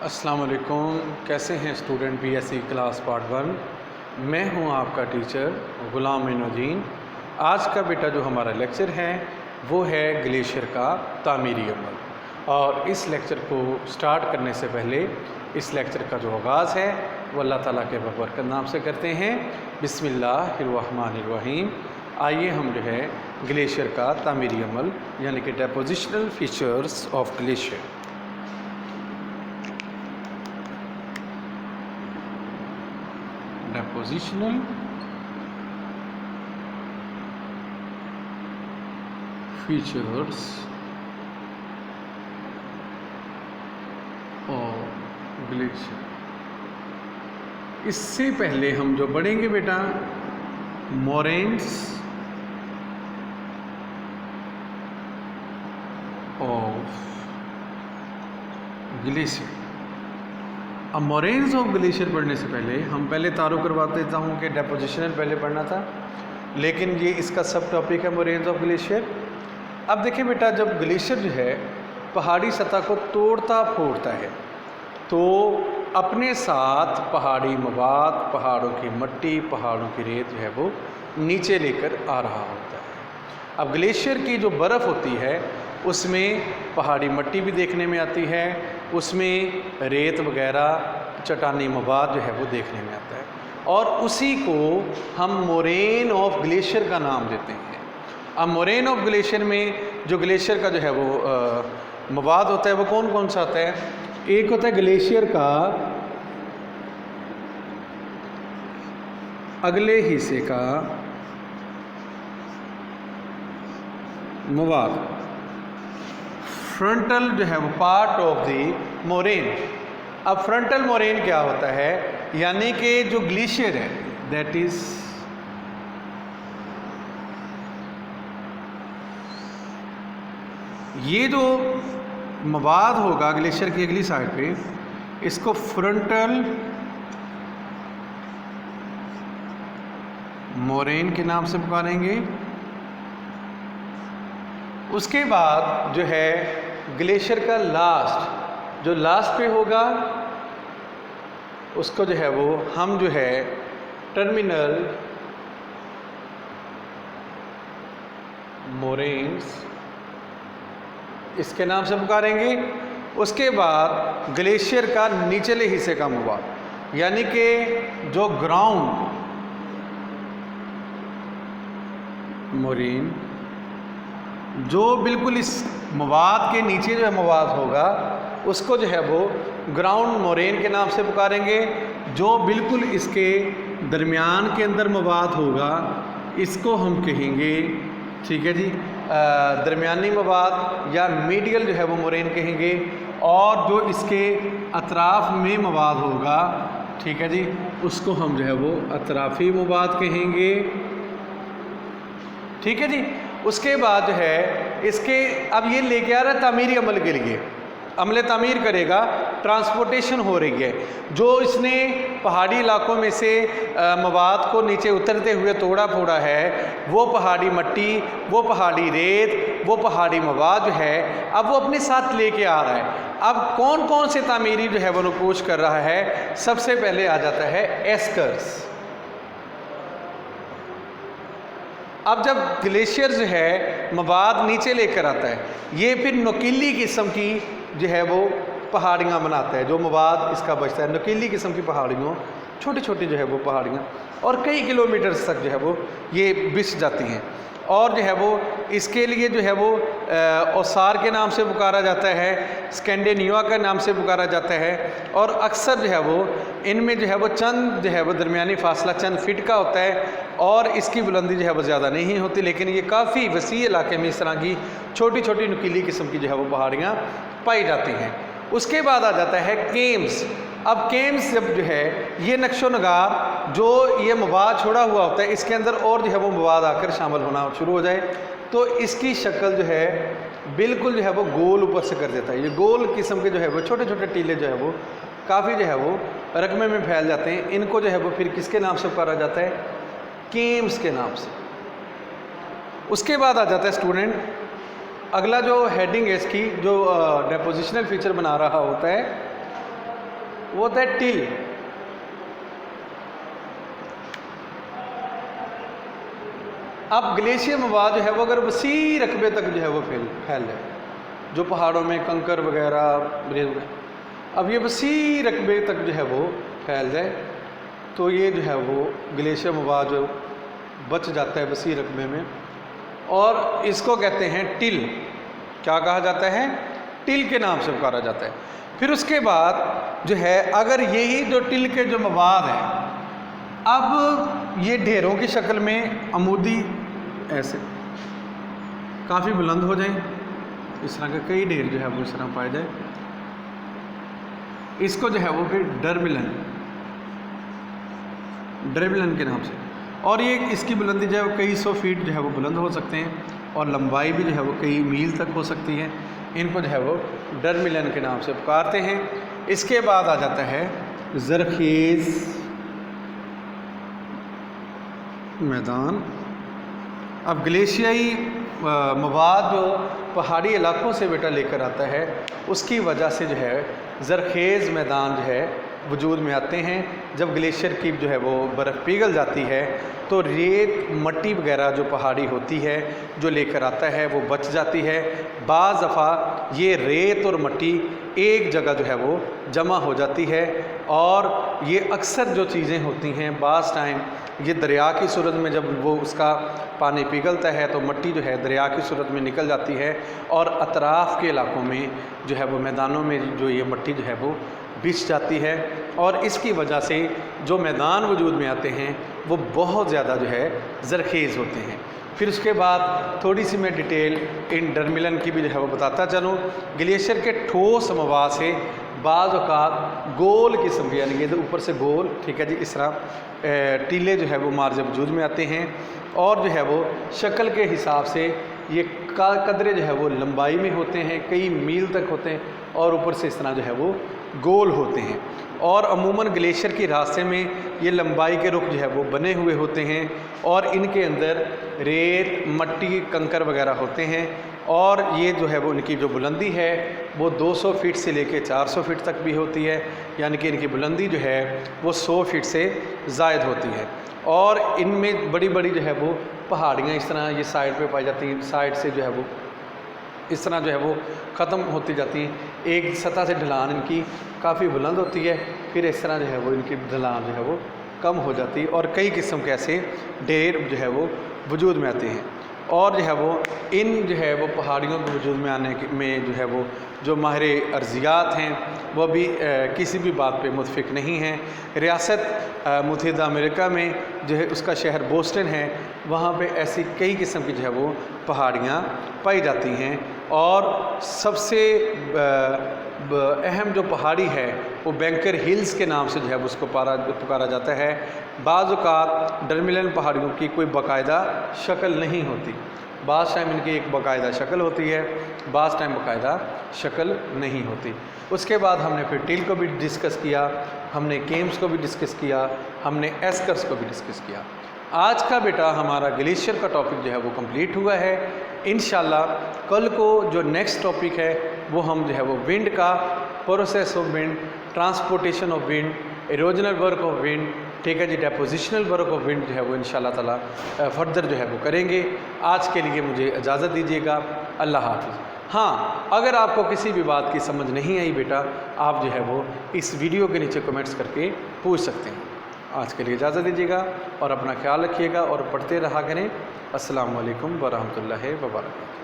السلام علیکم، کیسے ہیں student B S C class part 1؟ میں ہوں آپ کا ٹیچر غلام معین الدین۔ آج کا بیٹا جو ہمارا لیکچر ہے وہ ہے گلیشیئر کا تعمیری عمل، اور اس لیکچر کو سٹارٹ کرنے سے پہلے اس لیکچر کا جو آغاز ہے وہ اللہ تعالیٰ کے بابرکت نام سے کرتے ہیں۔ بسم اللہ الرحمن الرحیم۔ آئیے ہم جو ہے گلیشیئر کا تعمیری عمل یعنی کہ depositional features of glacier. Depositional features of glacier۔ اس سے پہلے ہم جو پڑھیں گے بیٹا مورینس آف گلیشیئر۔ اب مورینز آف گلیشیئر پڑھنے سے پہلے ہم پہلے تعارف کروا دیتا ہوں کہ ڈیپوزیشنل پہلے پڑھنا تھا، لیکن یہ اس کا سب ٹاپک ہے مورینز آف گلیشیئر۔ اب دیکھیں بیٹا، جب گلیشیئر جو ہے پہاڑی سطح کو توڑتا پھوڑتا ہے تو اپنے ساتھ پہاڑی مواد، پہاڑوں کی مٹی، پہاڑوں کی ریت جو ہے وہ نیچے لے کر آ رہا ہوتا ہے۔ اب گلیشیئر کی جو برف ہوتی ہے اس میں پہاڑی مٹی بھی دیکھنے میں آتی ہے، اس میں ریت وغیرہ چٹانی مواد جو ہے وہ دیکھنے میں آتا ہے، اور اسی کو ہم مورین آف گلیشیئر کا نام دیتے ہیں۔ اب مورین آف گلیشیئر میں جو گلیشیئر کا جو ہے وہ مواد ہوتا ہے وہ کون کون سا ہوتا ہے؟ ایک ہوتا ہے گلیشیئر کا اگلے حصے کا مواد، فرنٹل جو ہے وہ پارٹ آف دی مورین۔ اب فرنٹل مورین کیا ہوتا ہے؟ یعنی کہ جو گلیشیئر ہے دیٹ از یہ جو مواد ہوگا گلیشیئر کی اگلی سائڈ پہ، اس کو فرنٹل مورین کے نام سے پکاریں گے۔ اس کے بعد جو ہے گلیشیئر کا لاسٹ، جو لاسٹ پہ ہوگا اس کو جو ہے وہ ہم جو ہے ٹرمینل مورینز اس کے نام سے پکاریں گے۔ اس کے بعد گلیشیئر کا نیچلے حصے کا مواد، یعنی کہ جو گراؤنڈ مورین، جو بالکل اس مواد کے نیچے جو ہے مواد ہوگا اس کو جو ہے وہ گراؤنڈ مورین کے نام سے پکاریں گے۔ جو بالکل اس کے درمیان کے اندر مواد ہوگا اس کو ہم کہیں گے، ٹھیک ہے جی، درمیانی مواد یا میڈیل جو ہے وہ مورین کہیں گے، اور جو اس کے اطراف میں مواد ہوگا، ٹھیک ہے جی، اس کو ہم جو ہے وہ اطرافی مواد کہیں گے، ٹھیک ہے جی۔ اس کے بعد جو ہے اس کے اب یہ لے کے آ رہا ہے تعمیری عمل کے لیے، عمل تعمیر کرے گا، ٹرانسپورٹیشن ہو رہی ہے۔ جو اس نے پہاڑی علاقوں میں سے مواد کو نیچے اترتے ہوئے توڑا پھوڑا ہے، وہ پہاڑی مٹی، وہ پہاڑی ریت، وہ پہاڑی مواد جو ہے اب وہ اپنے ساتھ لے کے آ رہا ہے۔ اب کون کون سے تعمیری جو ہے وہ نقوش کر رہا ہے؟ سب سے پہلے آ جاتا ہے ایسکرز۔ اب جب گلیشیئر جو ہے مواد نیچے لے کر آتا ہے، یہ پھر نوکیلی قسم کی جو ہے وہ پہاڑیاں بناتا ہے، جو مواد اس کا بچتا ہے نوکیلی قسم کی پہاڑیوں، چھوٹی چھوٹی جو ہے وہ پہاڑیاں، اور کئی کلومیٹرز تک جو ہے وہ یہ بچھ جاتی ہیں، اور جو ہے وہ اس کے لیے جو ہے وہ اوسار کے نام سے پکارا جاتا ہے، اسکینڈینیوا کے نام سے پکارا جاتا ہے، اور اکثر جو ہے وہ ان میں جو ہے وہ چند جو ہے وہ درمیانی فاصلہ چند فٹ کا ہوتا ہے، اور اس کی بلندی جو ہے وہ زیادہ نہیں ہوتی، لیکن یہ کافی وسیع علاقے میں اس طرح کی چھوٹی چھوٹی نکیلی قسم کی جو ہے وہ پہاڑیاں پائی جاتی ہیں۔ اس کے بعد آ جاتا ہے کیمز۔ اب کیمز جب جو ہے یہ نقش و نگار جو یہ مواد چھوڑا ہوا ہوتا ہے اس کے اندر اور جو ہے وہ مواد آ کر شامل ہونا شروع ہو جائے تو اس کی شکل جو ہے بالکل جو ہے وہ گول اوپر سے کر دیتا ہے۔ یہ گول قسم کے جو ہے وہ چھوٹے چھوٹے ٹیلے جو ہے وہ کافی جو ہے وہ رقمے میں پھیل جاتے ہیں۔ ان کو جو ہے وہ پھر کس کے نام سے پکارا جاتا ہے؟ کیمز کے نام سے۔ اس کے بعد آ جاتا ہے اسٹوڈنٹ اگلا جو ہیڈنگ ہے اس کی، جو ڈیپوزیشنل فیچر بنا رہا ہوتا ہے वो होता है टिल। अब ग्लेशियर मवाद जो है वो अगर वसी रकबे तक जो है वो फैल जाए, जो पहाड़ों में कंकर वगैरह, अब ये वसी रकबे तक जो है वो फैल जाए तो ये जो है वो ग्लेशियर मवाद जो बच जाता है वसी रकबे में, और इसको कहते हैं टिल। क्या कहा जाता है? टिल के नाम से पुकारा जाता है। फिर उसके बाद जो है अगर यही जो टिल के जो मवाद हैं अब ये ढेरों की शक्ल में अमूदी ऐसे काफ़ी बुलंद हो जाएं, इस तरह के कई ढेर जो है वो इस तरह पाए जाए, इसको जो है वो फिर ड्रेमिलन के नाम से, और ये इसकी बुलंदी जो है वो कई 100 फीट जो है वो बुलंद हो सकते हैं और लंबाई भी जो है वो कई मील तक हो सकती है। इनको जो है वो ड्रेमिलन के नाम से पुकारते हैं। इसके बाद आ जाता है ज़रख़ेज़ मैदान। अब ग्लेशियाई मवाद जो पहाड़ी इलाकों से बेटा लेकर आता है उसकी वजह से जो है ज़रख़ेज़ मैदान जो है वजूद में आते हैं। जब ग्लेशियर की जो है वो बर्फ़ पिघल जाती है तो रेत मट्टी वगैरह जो पहाड़ी होती है जो लेकर आता है वो बच जाती है। बाज़ दफ़ा ये रेत और मट्टी एक जगह जो है वो जमा हो जाती है, और ये अक्सर जो चीज़ें होती हैं बाज़ टाइम ये दरिया की सूरत में जब वो उसका पानी पिघलता है तो मट्टी जो है दरिया की सूरत में निकल जाती है, और अतराफ़ के इलाकों में जो है वो मैदानों में जो ये मट्टी जो है वो बिछ जाती है, और इसकी वजह से जो मैदान वजूद में आते हैं वो बहुत ज़्यादा जो है ज़रख़ेज़ होते हैं। फिर उसके बाद थोड़ी सी मैं डिटेल इन ड्रेमिलन की भी जो है वो बताता चलूँ। ग्लेशियर के ठोस मवाद से बाज़ औक़ात गोल किस्म के, यानी कि ऊपर से गोल, ठीक है जी, इस तरह टीले जो है वो मार्ज वजूद में आते हैं, और जो है वो शक्ल के हिसाब से ये कदरे जो है वो लंबाई में होते हैं, कई मील तक होते हैं, और ऊपर से इस तरह जो है वो गोल होते हैं। और अमूमन ग्लेशियर के रास्ते में ये लंबाई के रुख जो है वो बने हुए होते हैं, और इनके अंदर रेत मट्टी कंकर वगैरह होते हैं, और ये जो है वो इनकी जो बुलंदी है वो 200 फीट से लेके 400 फीट तक भी होती है, यानी कि इनकी बुलंदी जो है वो 100 फीट से ज़ायद होती है। और इनमें बड़ी बड़ी जो है वो पहाड़ियाँ इस तरह ये साइड पे पाई जाती हैं, साइड से जो है वो इस तरह जो है वो ख़त्म होती जाती हैं। एक सतह से ढलान इनकी काफ़ी बुलंद होती है, फिर इस तरह जो है वो इनकी ढलान जो है वो कम हो जाती है, और कई किस्म के ऐसे ढेर जो है वो वजूद में आते हैं। और जो है वो इन जो है वो पहाड़ियों के वजूद में आने में जो है वो जो माहिर अर्ज़ियात हैं वो भी किसी भी बात पे मुतफ़िक नहीं हैं। रियासत मुत्तहिदा अमेरिका में जो है उसका शहर बोस्टन है, वहाँ पे ऐसी कई किस्म की जो है वो पहाड़ियाँ पाई जाती हैं, और सबसे अहम जो पहाड़ी है वो बैंकर हिल्स के नाम से जो है उसको पुकारा जाता है। बाज़ औक़ात ड्रेमिलन पहाड़ियों की कोई बाकायदा शक्ल नहीं होती, बाज़ टाइम इनकी एक बाकायदा शक्ल होती है, बाज़ टाइम बाकायदा शक्ल नहीं होती। उसके बाद हमने फिर टिल को भी डिस्कस किया, हमने केम्स को भी डिस्कस किया, हमने एस्कर्स को भी डिस्कस किया। आज का बेटा हमारा ग्लेशियर का टॉपिक जो है वो कंप्लीट हुआ है। इंशाल्लाह कल को जो नेक्स्ट टॉपिक है वो हम जो है वो विंड का, process of wind, transportation of wind, erosional work of wind, ठीक है जी, डेपोजिशनल वर्क ऑफ विंड जो है वो इंशाल्लाह ताला फर्दर जो है वो करेंगे। आज के लिए मुझे इजाज़त दीजिएगा। अल्लाह हाफ़िज़। हाँ, अगर आपको किसी भी बात की समझ नहीं आई बेटा, आप जो है वो इस वीडियो के नीचे कमेंट्स करके पूछ सकते हैं। आज के लिए इजाज़त दीजिएगा और अपना ख्याल रखिएगा और पढ़ते रहा करें। अस्सलामु अलैकुम वरहमतुल्लाहि वबरकातुहू।